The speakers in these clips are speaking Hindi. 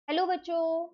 हेलो बच्चों।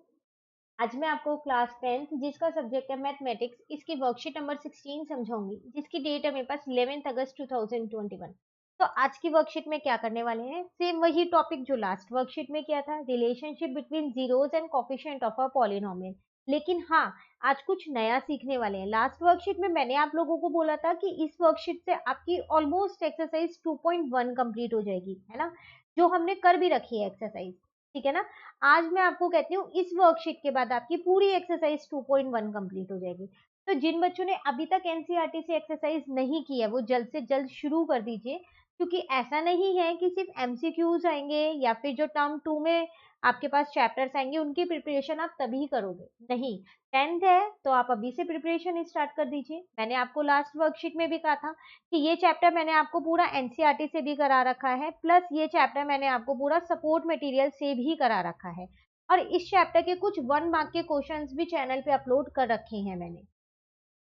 आज मैं आपको क्लास 10th जिसका सब्जेक्ट है मैथमेटिक्स इसकी वर्कशीट नंबर 16 समझाऊंगी, जिसकी डेट है मेरे पास 11 अगस्त 2021। तो आज की वर्कशीट में क्या करने वाले हैं, सेम वही टॉपिक जो लास्ट वर्कशीट में किया था, relationship between zeros and coefficient of a polynomial. लेकिन हाँ, आज कुछ नया सीखने वाले हैं। लास्ट वर्कशीट में मैंने आप लोगों को बोला था कि इस वर्कशीट से आपकी ऑलमोस्ट एक्सरसाइज 2.1 कंप्लीट हो जाएगी, है ना, जो हमने कर भी रखी है एक्सरसाइज। ठीक है ना। आज मैं आपको कहती हूँ इस वर्कशीट के बाद आपकी पूरी एक्सरसाइज 2.1 कंप्लीट हो जाएगी। तो जिन बच्चों ने अभी तक एनसीईआरटी से एक्सरसाइज नहीं की है वो जल्द से जल्द शुरू कर दीजिए, क्योंकि ऐसा नहीं है कि सिर्फ एमसीक्यूज आएंगे या फिर जो टर्म 2 में आपके पास चैप्टर्स आएंगे उनकी प्रिपरेशन आप तभी करोगे, नहीं। 10th है तो आप अभी से प्रिपरेशन स्टार्ट कर दीजिए। मैंने आपको लास्ट वर्कशीट में भी कहा था कि ये चैप्टर मैंने आपको पूरा एनसीईआरटी से भी करा रखा है, प्लस ये चैप्टर मैंने आपको पूरा सपोर्ट मटेरियल से भी करा रखा है। और इस चैप्टर के कुछ 1 मार्क के क्वेश्चंस भी चैनल पे अपलोड कर रखे हैं मैंने।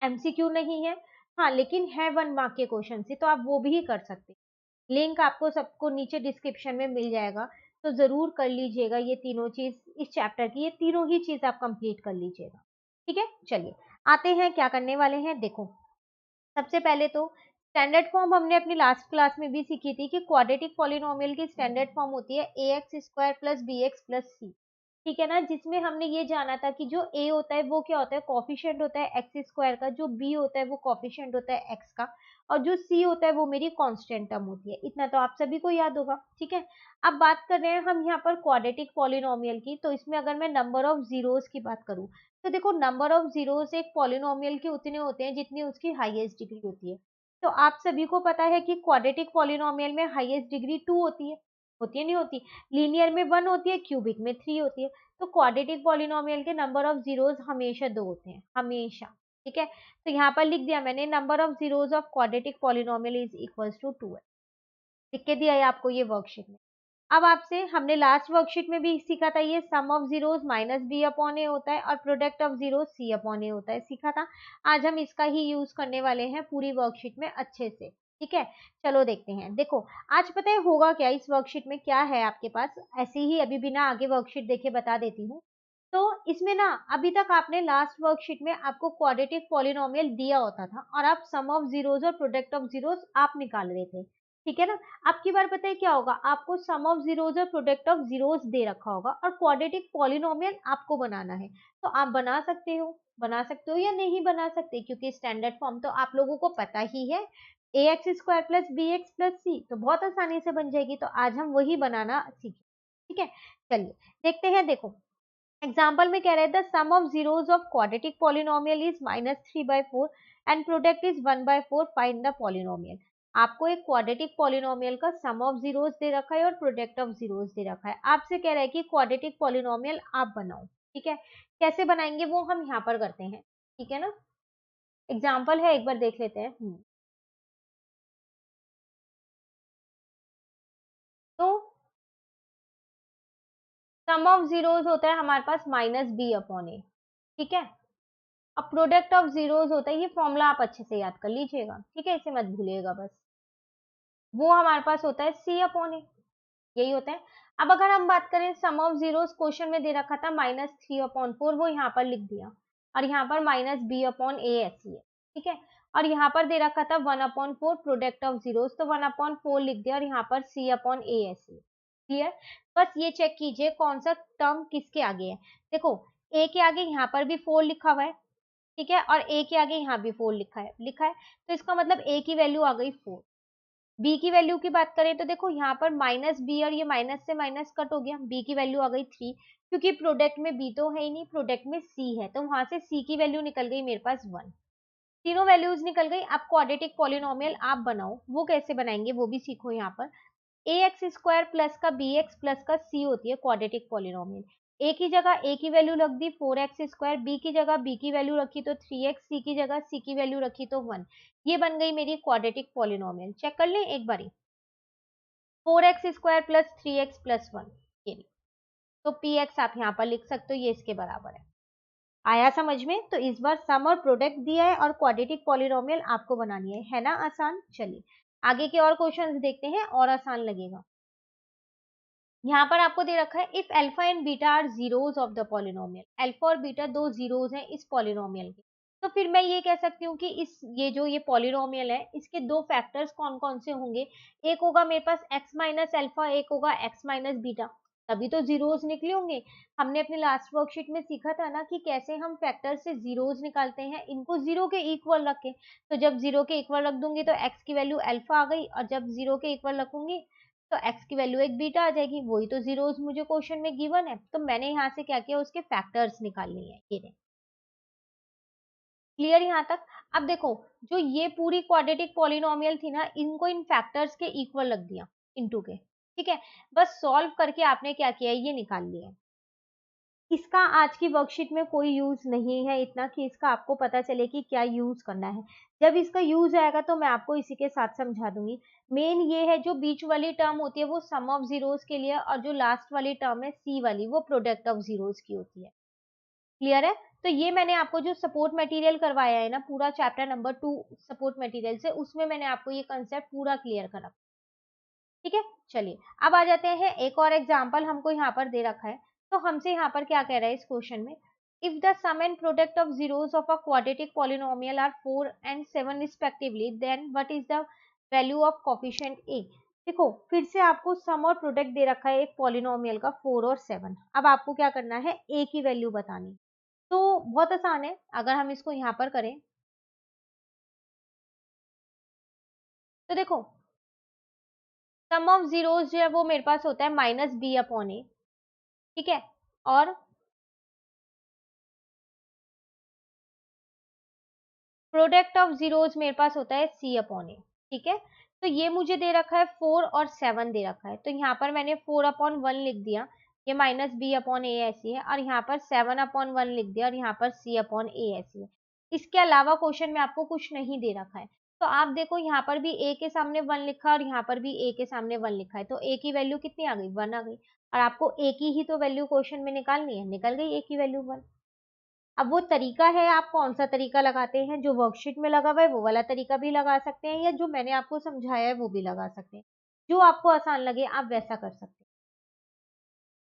एमसीक्यू नहीं है, हाँ, लेकिन है 1 मार्क के क्वेश्चन से, तो आप वो भी कर सकते हैं। लिंक आपको सबको नीचे डिस्क्रिप्शन में मिल जाएगा, तो जरूर कर लीजिएगा ये तीनों चीज, इस चैप्टर की ये तीनों ही चीज आप कंप्लीट कर लीजिएगा। ठीक है, चलिए आते हैं क्या करने वाले हैं। देखो, सबसे पहले तो स्टैंडर्ड फॉर्म हमने अपनी लास्ट क्लास में भी सीखी थी कि क्वाड्रेटिक पॉलिनोमियल की स्टैंडर्ड फॉर्म होती है A X square plus B X plus C. ठीक है ना, जिसमें हमने ये जाना था कि जो ए होता है वो क्या होता है, कॉफिशिएंट होता है एक्स स्क्वायर का, जो बी होता है वो कॉफिशिएंट होता है एक्स का, और जो सी होता है वो मेरी कांस्टेंट टर्म होती है। इतना तो आप सभी को याद होगा। ठीक है, अब बात कर रहे हैं हम यहाँ पर क्वाड्रेटिक पॉलिनोमियल की। तो इसमें अगर मैं नंबर ऑफ जीरोस की बात करूँ, तो देखो नंबर ऑफ जीरोस एक पॉलिनोमियल के उतने होते हैं जितनी उसकी हाईएस्ट डिग्री होती है। तो आप सभी को पता है कि क्वाड्रेटिक पॉलिनोमियल में हाईएस्ट डिग्री 2 होती है नहीं होती। लीनियर में 1 होती है, क्यूबिक में 3 होती है। तो क्वाड्रेटिक पॉलिनोमियल के नंबर ऑफ जीरोस हमेशा 2 होते हैं, हमेशा। ठीक है, तो यहाँ पर लिख दिया मैंने, number of zeros of quadratic polynomial is equals to 2 है। लिख के दिया है आपको ये वर्कशीट में। अब आपसे हमने लास्ट वर्कशीट में भी सीखा था, ये sum of zeros minus B upon A होता है और product of zero C upon A होता है, सीखा था। आज हम इसका ही यूज करने वाले हैं पूरी वर्कशीट में अच्छे से। ठीक है, चलो देखते हैं। देखो, आज पता है होगा क्या, इस वर्कशीट में क्या है आपके पास, ऐसे ही अभी बिना आगे वर्कशीट देखे बता देती हूँ। तो इसमें ना अभी तक आपने लास्ट वर्कशीट में आपको क्वाड्रेटिक पॉलिनोमियल दिया होता था और आप सम ऑफ जीरोस और प्रोडक्ट ऑफ जीरोस आप निकाल रहे थे। ठीक है ना। अब की बार पता है क्या होगा, आपको सम ऑफ जीरोस और प्रोडक्ट ऑफ जीरोस दे रखा होगा और क्वाड्रेटिक पॉलिनोमियल आपको बनाना है। तो आप बना सकते हो या नहीं बना सकते, क्योंकि स्टैंडर्ड फॉर्म तो आप लोगों को पता ही है, A X square plus B X plus C, तो बहुत आसानी से बन जाएगी। तो आज हम वही बनाना सीखें। ठीक है, चलिए देखते हैं। देखो, एग्जाम्पल में कह रहे थे sum of zeros of quadratic polynomial is -3/4 and product is 1/4, find the polynomial. आपको एक क्वाड्रेटिक पॉलिनोमियल का सम ऑफ जीरोस दे रखा है और प्रोडक्ट ऑफ जीरोस दे रखा है। आपसे कह रहा है कि क्वाड्रेटिक पॉलिनोमियल आप बनाओ। ठीक है, कैसे बनाएंगे वो हम यहाँ पर करते हैं। ठीक है ना, एग्जाम्पल है, एक बार देख लेते हैं। तो सम ऑफ जीरोस होता है हमारे पास -b/a। ठीक है, अब प्रोडक्ट ऑफ जीरोस होता है, ये फॉर्मूला आप अच्छे से याद कर लीजिएगा। ठीक है, इसे मत भूलिएगा बस। वो हमारे पास होता है c/a, यही होता है। अब अगर हम बात करें सम ऑफ जीरोस, क्वेश्चन में दे रखा था -3/4, वो यहाँ पर लिख दिया, और यहाँ पर -b/a ऐसी है। ठीक है, और यहाँ पर दे रखा था 1/4 प्रोडक्ट ऑफ जीरोस, तो 1/4 लिख दिया और यहाँ पर c/a ऐसी है। क्लियर। बस ये चेक कीजिए कौन सा टर्म किसके आगे है। देखो, a के आगे यहाँ पर भी 4 लिखा हुआ है। ठीक है, और a के आगे यहाँ भी 4 लिखा है, तो इसका मतलब a की वैल्यू आ गई 4। b की वैल्यू की बात करें तो देखो यहाँ पर -b और ये माइनस से माइनस कट हो गया, b की वैल्यू आ गई 3, क्योंकि प्रोडक्ट में b तो है ही नहीं, प्रोडक्ट में c है, तो वहां से c की वैल्यू निकल गई मेरे पास 1। तीनों वैल्यूज निकल गई। अब क्वाड्रेटिक पॉलिनोमियल आप बनाओ, वो कैसे बनाएंगे वो भी सीखो। यहाँ पर ए एक्स स्क्वायर प्लस का बी एक्स प्लस का सी होती है क्वाड्रेटिक पॉलिनोमियल। ए की जगह ए की वैल्यू रख दी 4x², बी की जगह बी की वैल्यू रखी तो 3x, सी की जगह सी की वैल्यू रखी तो 1। ये बन गई मेरी क्वाड्रेटिक पॉलिनोमियल। चेक कर लें एक बारी, 4x² प्लस 3x प्लस 1, ये भी। तो पी एक्स आप यहाँ पर लिख सकते हो, ये इसके बराबर है। आया समझ में। तो इस बार सम और प्रोडक्ट दिया है और क्वाड्रेटिक पॉलिनोमियल आपको बनानी है ना आसान। चलिए आगे के और क्वेश्चंस देखते हैं, और आसान लगेगा। यहाँ पर आपको दे रखा है if alpha and beta are zeros of the polynomial, alpha और बीटा दो जीरोज हैं इस पॉलिनोमियल के, तो फिर मैं ये कह सकती हूँ कि इस ये जो ये पॉलिनोमियल है इसके दो फैक्टर्स कौन कौन से होंगे, एक होगा मेरे पास x माइनस अल्फा, एक होगा x माइनस बीटा, तभी तो जीरोज निकले होंगे। हमने अपने लास्ट वर्कशीट में सीखा था ना कि कैसे हम फैक्टर से जीरोज निकालते हैं, इनको जीरो के इक्वल रखें, तो जब जीरो के इक्वल रख दूंगी तो x की वैल्यू अल्फा आ गई, और जब जीरो के इक्वल रखूंगी तो x की वैल्यू एक बीटा आ जाएगी, वही तो जीरोस मुझे क्वेश्चन में गिवन है, तो मैंने यहाँ से क्या किया, उसके फैक्टर्स निकाल लिए हैं, ये रहे। क्लियर यहाँ तक? अब देखो, जो ये पूरी क्वाड्रेटिक पॉलिनोमियल थी ना, इनको इन फैक्टर्स के इक्वल रख दिया इनटू के, ठीक है, बस सॉल्व करके आपने क्या किया, ये निकाल लिया। इसका आज की वर्कशीट में कोई यूज नहीं है, इतना कि इसका आपको पता चले कि क्या यूज करना है। जब इसका यूज आएगा तो मैं आपको इसी के साथ समझा दूंगी। मेन ये है, जो बीच वाली टर्म होती है वो सम ऑफ जीरोस के लिए, और जो लास्ट वाली टर्म है सी वाली, वो प्रोडक्ट ऑफ जीरोस की होती है। क्लियर है? तो ये मैंने आपको जो सपोर्ट मटेरियल करवाया है ना, पूरा चैप्टर नंबर 2 सपोर्ट मटेरियल से, उसमें मैंने आपको ये कंसेप्ट पूरा क्लियर करा। ठीक है, चलिए अब आ जाते हैं, एक और एग्जाम्पल हमको यहाँ पर दे रखा है। तो हमसे यहाँ पर क्या कह रहा है इस क्वेश्चन में, if the sum and product of zeros of a quadratic polynomial are 4 and 7 respectively, then what is the value of coefficient A. देखो, फिर से आपको सम और प्रोडक्ट दे रखा है एक पॉलिनोमियल का 4 और 7, अब आपको क्या करना है, ए की वैल्यू बतानी। तो बहुत आसान है, अगर हम इसको यहाँ पर करें तो देखो, सम ऑफ जीरोस जो है वो मेरे पास होता है माइनस बी अपॉन ए, ठीक है, और प्रोडक्ट ऑफ जीरोस मेरे पास होता है सी अपॉन ए, ठीक है। तो ये मुझे दे रखा है 4 और 7 दे रखा है, तो यहाँ पर मैंने 4 अपॉन 1 लिख दिया, ये माइनस बी अपॉन ए ऐसी है, और यहाँ पर 7 अपॉन 1 लिख दिया, और यहाँ पर सी अपॉन ए ऐसी है। इसके अलावा क्वेश्चन में आपको कुछ नहीं दे रखा है। तो आप देखो, यहाँ पर भी ए के सामने 1 लिखा है और यहाँ पर भी ए के सामने 1 लिखा है, तो ए की वैल्यू कितनी आ गई, 1 आ गई, और आपको ए की ही तो वैल्यू क्वेश्चन में निकालनी है, निकल गई ए की वैल्यू 1। अब वो तरीका है, आप कौन सा तरीका लगाते हैं, जो वर्कशीट में लगा हुआ है वो वाला तरीका भी लगा सकते हैं, या जो मैंने आपको समझाया है वो भी लगा सकते हैं, जो आपको आसान लगे आप वैसा कर सकते हैं।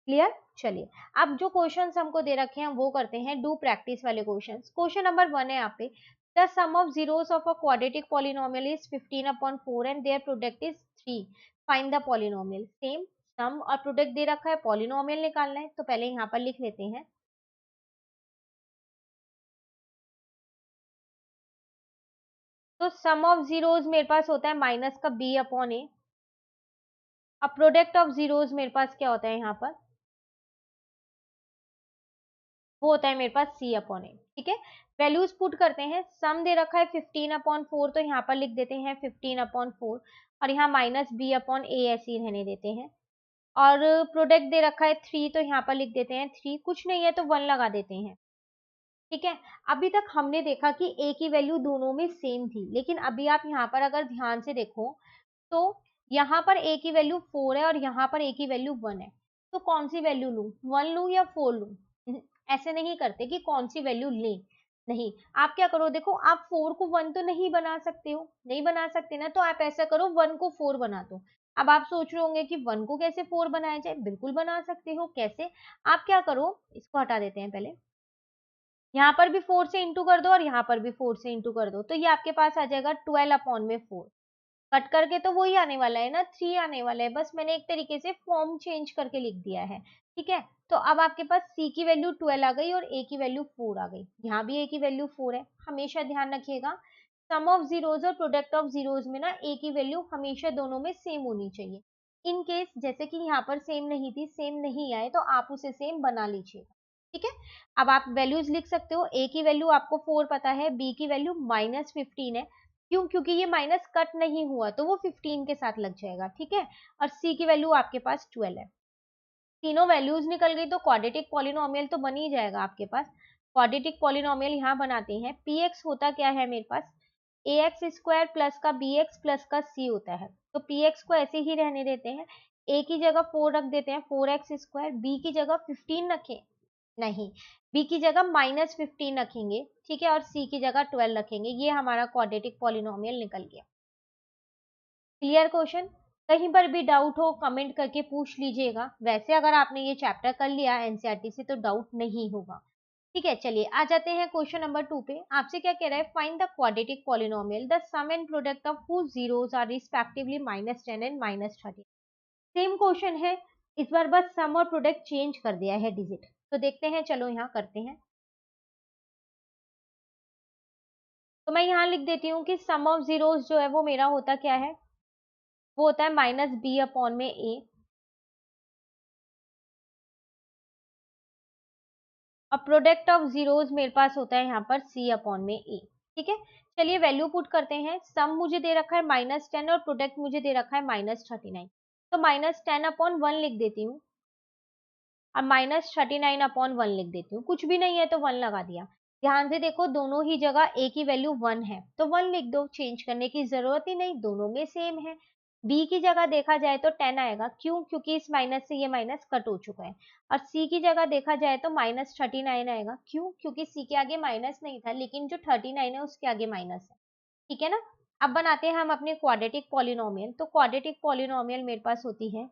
क्लियर? चलिए, अब जो क्वेश्चंस हमको दे रखे हैं वो करते हैं, डू प्रैक्टिस वाले क्वेश्चंस। क्वेश्चन नंबर 1 है यहाँ पे, the sum of zeros of a quadratic polynomial is 15 upon 4 and their product is 3, find the polynomial. Same sum और प्रोडक्ट दे रखा है, पॉलिनोमियल निकालना है, तो पहले यहाँ पर लिख लेते हैं। तो सम ऑफ जीरोस मेरे पास होता है माइनस का बी अपॉन ए, अब प्रोडक्ट ऑफ जीरोस मेरे पास क्या होता है यहाँ पर, वो होता है मेरे पास सी अपॉन ए, ठीक है। वैल्यूज पुट करते हैं, सम दे रखा है 15 अपॉन 4, तो यहाँ पर लिख देते हैं 15 अपॉन 4, और यहाँ माइनस बी अपॉन ए ऐसे ही रहने देते हैं, और प्रोडक्ट दे रखा है 3, तो यहाँ पर लिख देते हैं 3, कुछ नहीं है तो 1 लगा देते हैं, ठीक है। अभी तक हमने देखा कि ए की वैल्यू दोनों में सेम थी, लेकिन अभी आप यहाँ पर अगर ध्यान से देखो, तो यहाँ पर ए की वैल्यू 4 है और यहाँ पर ए की वैल्यू 1 है, तो कौन सी वैल्यू लूं, 1 लूं या 4 लूं? ऐसे नहीं करते कि कौन सी वैल्यू लें, नहीं, आप क्या करो, देखो, आप 4 को 1 तो नहीं बना सकते हो, नहीं बना सकते ना, तो आप ऐसा करो 1 को 4 बना दो। अब आप सोच रहे होंगे कि 1 को कैसे 4 बनाया जाए, बिल्कुल बना सकते हो, कैसे? आप क्या करो, इसको हटा देते हैं पहले, यहाँ पर भी 4 से इंटू कर दो और यहाँ पर भी 4 से इंटू कर दो, तो ये आपके पास आ जाएगा 12 अपॉन में 4, कट करके तो वही आने वाला है ना, 3 आने वाला है, बस मैंने एक तरीके से फॉर्म चेंज करके लिख दिया है, ठीक है। तो अब आपके पास सी की वैल्यू 12 आ गई और ए की वैल्यू 4 आ गई, यहाँ भी ए की वैल्यू 4 है। हमेशा ध्यान रखिएगा, सम ऑफ जीरोज और प्रोडक्ट ऑफ जीरोज में ना ए की वैल्यू हमेशा दोनों में सेम होनी चाहिए। इन केस जैसे कि यहाँ पर सेम नहीं थी, सेम नहीं आए, तो आप उसे सेम बना लीजिएगा, ठीक है। अब आप वैल्यूज लिख सकते हो, ए की वैल्यू आपको 4 पता है, बी की वैल्यू -15 है, क्यों, क्योंकि ये माइनस कट नहीं हुआ तो वो 15 के साथ लग जाएगा, ठीक है, और सी की वैल्यू आपके पास 12 है। तीनों वैल्यूज निकल गई तो क्वाड्रेटिक पॉलिनोमियल तो बन ही जाएगा आपके पास। क्वाड्रेटिक पॉलिनोमियल यहाँ बनाते हैं, पी एक्स होता क्या है मेरे पास, ए एक्स स्क्वायर प्लस का बी एक्स प्लस का सी होता है, तो पी एक्स को ऐसे ही रहने देते हैं, ए की जगह 4 रख देते हैं, 4x स्क्वायर, बी की जगह 15 रखें, नहीं, बी की जगह -15 रखेंगे, ठीक है, और सी की जगह 12 रखेंगे, ये हमारा क्वाड्रेटिक पॉलिनोमियल निकल गया। Clear question? कहीं पर भी डाउट हो कमेंट करके पूछ लीजिएगा। वैसे अगर आपने ये चैप्टर कर लिया एनसीईआरटी से तो डाउट नहीं होगा। ठीक है, चलिए आ जाते हैं क्वेश्चन नंबर 2 पे। आपसे क्या कह रहा है, find the quadratic polynomial the sum and product of whose zeros are respectively -10 and -30। Same question है, इस बार बस सम और प्रोडक्ट चेंज कर दिया है डिजिट। तो देखते हैं, चलो यहाँ करते हैं। तो मैं यहाँ लिख देती हूँ कि सम ऑफ जीरोस जो है वो मेरा होता क्या है, वो होता है -b/a। और प्रोडक्ट ऑफ जीरोस मेरे पास होता है यहाँ पर c/a। ठीक है, चलिए वैल्यू पुट करते हैं। सम मुझे दे रखा है -10 और प्रोडक्ट मुझे दे रखा है -39। तो -10/1 लिख देती हूँ और -39/1 लिख देती हूँ। कुछ भी नहीं है तो 1 लगा दिया। ध्यान से देखो, दोनों ही जगह a की वैल्यू 1 है तो 1 लिख दो, चेंज करने की जरूरत ही नहीं, दोनों में सेम है। b की जगह देखा जाए तो 10 आएगा, क्यों? क्योंकि इस माइनस से ये माइनस कट हो चुका है। और c की जगह देखा जाए तो -39 आएगा, क्यों? क्योंकि c के आगे माइनस नहीं था, लेकिन जो 39 है उसके आगे माइनस है। ठीक है ना। अब बनाते हैं हम अपने क्वाड्रेटिक पॉलिनोमियल। तो क्वाड्रेटिक पॉलिनोमियल मेरे पास होती है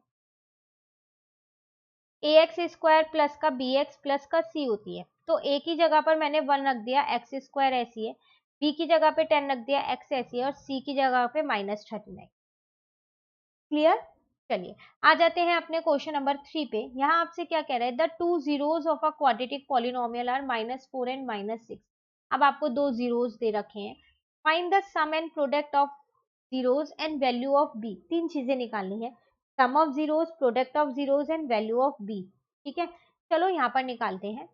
ax² प्लस का bx प्लस का c होती है। तो a की जगह पर मैंने 1 रख दिया, x² ऐसी है, b की जगह पे 10 रख दिया, x ऐसी है, और c की जगह पे -39। क्लियर। चलिए आ जाते हैं अपने क्वेश्चन नंबर 3 पे। यहाँ आपसे क्या कह रहा है, the two zeros of a quadratic polynomial are -4 and -6। अब आपको दो जीरोस दे रखे हैं, find the sum and product of zeros and value of b। तीन चीजें निकालनी है, sum of zeros, product of zeros and value of b। ठीक है, चलो यहाँ पर निकालते हैं।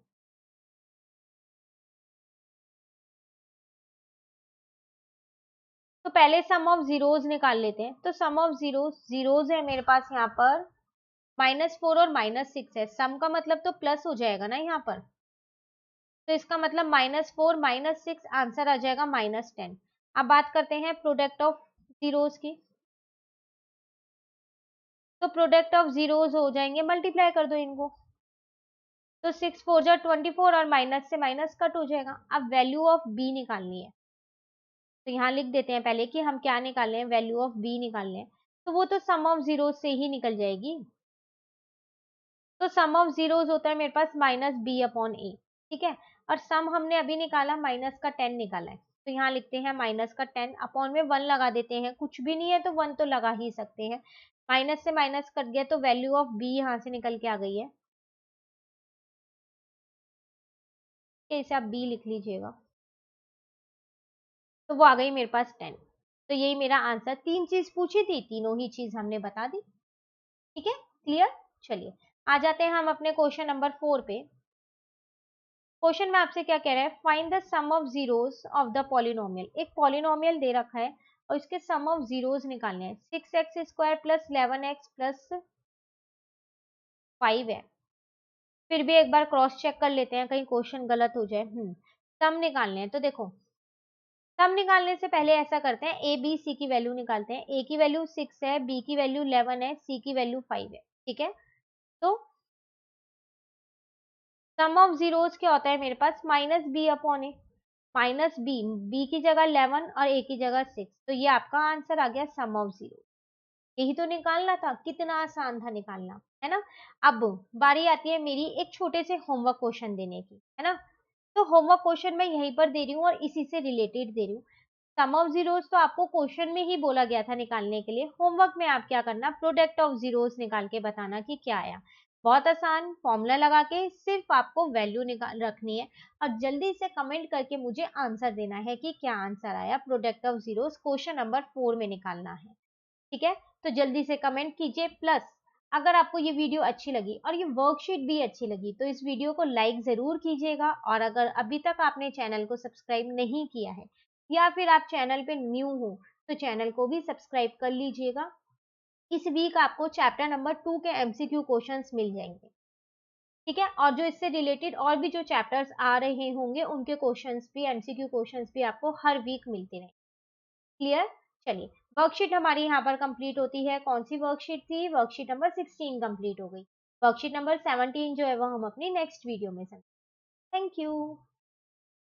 तो पहले सम ऑफ जीरोस निकाल लेते हैं। तो सम ऑफ जीरोस है मेरे पास यहाँ पर -4 और -6 है। सम का मतलब तो प्लस हो जाएगा ना यहाँ पर, तो इसका मतलब -4 -6 आंसर आ जाएगा -10। अब बात करते हैं प्रोडक्ट ऑफ जीरोस की। तो प्रोडक्ट ऑफ जीरोस हो जाएंगे, मल्टीप्लाई कर दो इनको। तो 6 4 जा 24 और माइनस से माइनस कट हो जाएगा। अब वैल्यू ऑफ बी निकालनी है। तो यहाँ लिख देते हैं पहले कि हम क्या निकाल रहे हैं, वैल्यू ऑफ बी निकाल रहे हैं। तो वो तो सम ऑफ जीरो से ही निकल जाएगी। तो सम ऑफ जीरोस होता है मेरे पास -b/a। ठीक है, और सम हमने अभी निकाला, -10 निकाला है। तो यहाँ लिखते हैं -10 अपॉन में 1 लगा देते हैं। कुछ भी नहीं है तो 1 तो लगा ही सकते हैं। माइनस से माइनस कट गया तो वैल्यू ऑफ b यहाँ से निकल के आ गई है। इसे आप b लिख लीजिएगा। तो वो आ गई मेरे पास 10। तो यही मेरा आंसर, तीन चीज पूछी थी, तीनों ही चीज हमने बता दी। ठीक है, क्लियर। चलिए आ जाते हैं हम अपने क्वेश्चन नंबर 4 पे। क्वेश्चन में आपसे क्या कह रहा है, find the sum of zeros of the polynomial. एक पॉलिनोमियल दे रखा है और इसके सम ऑफ जीरोस निकालने हैं। 6x² प्लस 11x प्लस 5 है। फिर भी एक बार क्रॉस चेक कर लेते हैं, कहीं क्वेश्चन गलत हो जाए। सम निकालने हैं। तो देखो, सम निकालने से पहले ऐसा करते हैं, ए बी सी की वैल्यू निकालते हैं। ए की वैल्यू 6 है, बी की वैल्यू 11 है, सी की वैल्यू 5 है। ठीक है, तो सम ऑफ जीरोस क्या होता है मेरे पास, -b/a। -b, b की जगह 11 और a की जगह 6। तो ये आपका आंसर आ गया सम ऑफ जीरो। यही तो निकालना था, कितना आसान था निकालना, है ना। अब बारी आती है मेरी एक छोटे से होमवर्क क्वेश्चन देने की, है ना। तो होमवर्क क्वेश्चन मैं यहीं पर दे रही हूँ और इसी से रिलेटेड दे रही हूँ। सम ऑफ जीरोस तो आपको क्वेश्चन में ही बोला गया था निकालने के लिए। होमवर्क में आप क्या करना, प्रोडक्ट ऑफ जीरोस निकाल के बताना कि क्या आया। बहुत आसान, फॉर्मूला लगा के सिर्फ आपको वैल्यू निकाल रखनी है और जल्दी से कमेंट करके मुझे आंसर देना है कि क्या आंसर आया। Product of zeros question number 4 में निकालना है। ठीक है, तो जल्दी से कमेंट कीजिए। प्लस अगर आपको ये वीडियो अच्छी लगी और ये वर्कशीट भी अच्छी लगी तो इस वीडियो को लाइक जरूर कीजिएगा। और अगर अभी तक आपने चैनल को सब्सक्राइब नहीं किया है या फिर आप चैनल पे न्यू हो तो चैनल को भी सब्सक्राइब कर लीजिएगा। इस वीक आपको चैप्टर नंबर 2 के एमसीक्यू क्वेश्चंस मिल जाएंगे। ठीक है, और जो इससे रिलेटेड और भी जो चैप्टर्स आ रहे होंगे उनके क्वेश्चंस भी, एमसीक्यू क्वेश्चंस भी आपको हर वीक मिलते रहेंगे। क्लियर। चलिए वर्कशीट हमारी यहाँ पर कंप्लीट होती है। कौन सी वर्कशीट थी, वर्कशीट नंबर 16 कंप्लीट हो गई। वर्कशीट नंबर 17 जो है वो हम अपनी नेक्स्ट वीडियो में समझेंगे। Thank you.